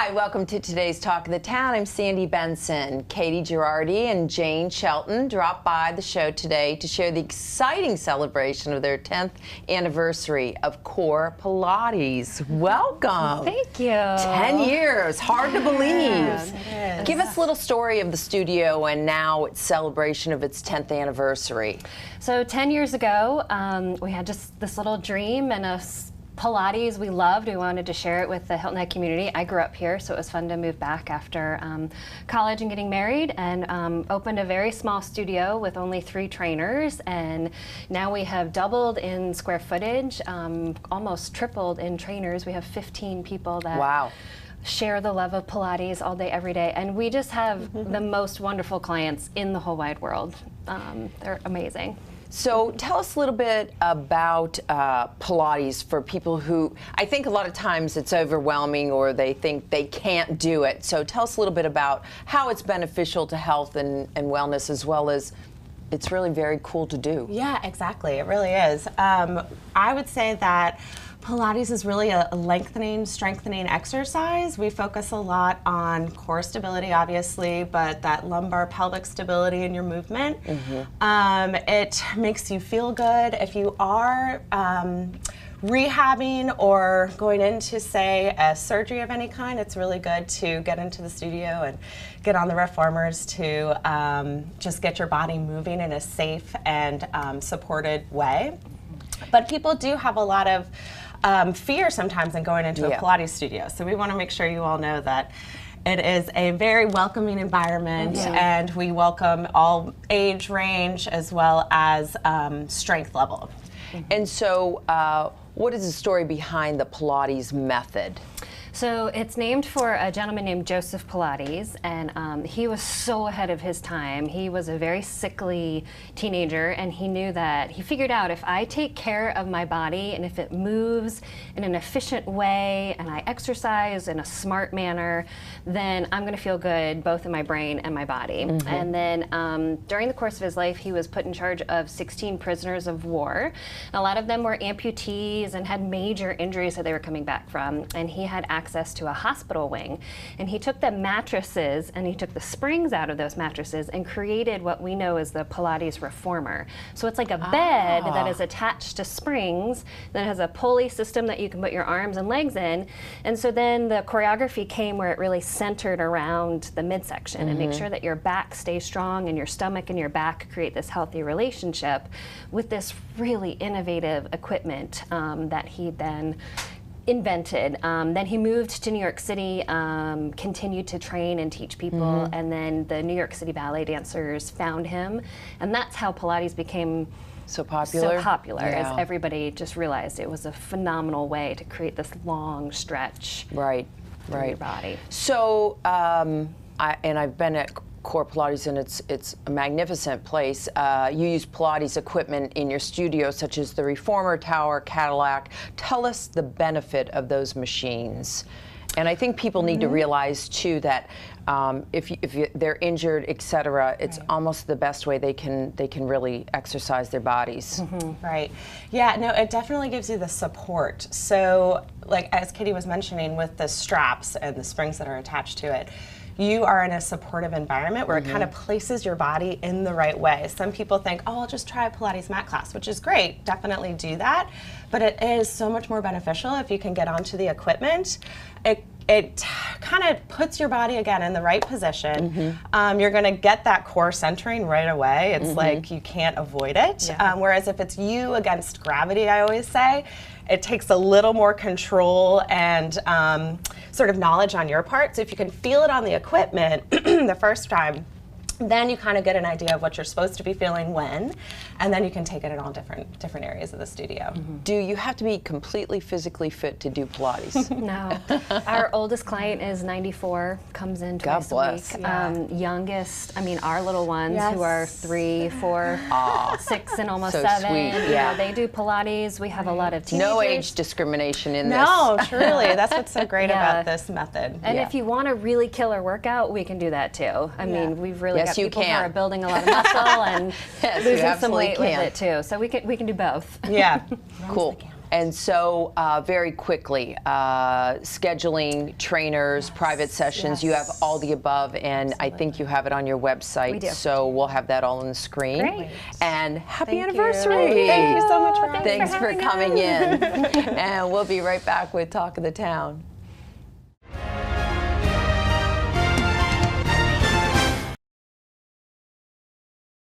Hi, welcome to today's Talk of the Town. I'm Sandy Benson. Katie Girardi and Jane Shelton dropped by the show today to share the exciting celebration of their 10th anniversary of Core Pilates. Welcome. Thank you. 10 years, hard to believe. Yes, it is. Give us a little story of the studio and now its celebration of its 10th anniversary. So 10 years ago, we had just this little dream and a Pilates we loved. We wanted to share it with the Hilton community. I grew up here, so it was fun to move back after college and getting married, and opened a very small studio with only 3 trainers. And now we have doubled in square footage, almost tripled in trainers. We have 15 people that share the love of Pilates all day, every day. And we just have the most wonderful clients in the whole wide world. They're amazing. So tell us a little bit about Pilates for people who, I think a lot of times it's overwhelming or they think they can't do it. So tell us a little bit about how it's beneficial to health and wellness, as well as it's really very cool to do. Yeah, exactly. It really is. I would say that Pilates is really a lengthening, strengthening exercise. We focus a lot on core stability, obviously, but that lumbar pelvic stability in your movement. It makes you feel good. If you are rehabbing or going into, say, a surgery of any kind, it's really good to get into the studio and get on the reformers to just get your body moving in a safe and supported way. But people do have a lot of fear sometimes in going into a Pilates studio. So we want to make sure you all know that it is a very welcoming environment, and we welcome all age range as well as strength level. And so what is the story behind the Pilates method? So it's named for a gentleman named Joseph Pilates, and he was so ahead of his time. He was a very sickly teenager, and he knew that, he figured out, if I take care of my body and if it moves in an efficient way and I exercise in a smart manner, then I'm going to feel good both in my brain and my body. And then during the course of his life, he was put in charge of 16 prisoners of war. A lot of them were amputees and had major injuries that they were coming back from, and he had access to a hospital wing. And he took the mattresses and he took the springs out of those mattresses and created what we know as the Pilates reformer. So it's like a bed that is attached to springs that has a pulley system that you can put your arms and legs in. And so then the choreography came where it really centered around the midsection and make sure that your back stays strong and your stomach and your back create this healthy relationship with this really innovative equipment that he then invented. Then he moved to New York City, continued to train and teach people, and then the New York City ballet dancers found him, and that's how Pilates became so popular. As everybody just realized it was a phenomenal way to create this long stretch through your body. So, I've been at Core Pilates, and it's a magnificent place. You use Pilates equipment in your studio, such as the Reformer Tower, Cadillac. Tell us the benefit of those machines. And I think people need to realize too that if they're injured, etc., it's almost the best way they can really exercise their bodies. Right. Yeah. No, it definitely gives you the support. So, like as Katie was mentioning, with the straps and the springs that are attached to it, you are in a supportive environment where it kind of places your body in the right way. Some people think, oh, I'll just try a Pilates mat class, which is great. Definitely do that. But it is so much more beneficial if you can get onto the equipment. It kind of puts your body again in the right position. You're going to get that core centering right away. It's like you can't avoid it. Whereas if it's you against gravity, I always say, it takes a little more control and sort of knowledge on your part. So if you can feel it on the equipment the first time, then you kind of get an idea of what you're supposed to be feeling when, and then you can take it in all different areas of the studio. Do you have to be completely physically fit to do Pilates? No. Our oldest client is 94, comes in twice a week. Youngest, I mean, our little ones who are 3, 4, 6, and almost 7. Sweet. They do Pilates. We have a lot of teenagers. No age discrimination in this. No, truly. That's what's so great about this method. And if you want a really killer workout, we can do that too. I mean, we've really got people who are building a lot of muscle and losing some weight with it too. So we can do both. Yeah. Cool. And so very quickly, scheduling, trainers, private sessions, you have all the above, and I think you have it on your website. We do. So we'll have that all on the screen. Great. And happy Thank you. anniversary. Thank you so much for having Thanks for having coming in. And we'll be right back with Talk of the Town.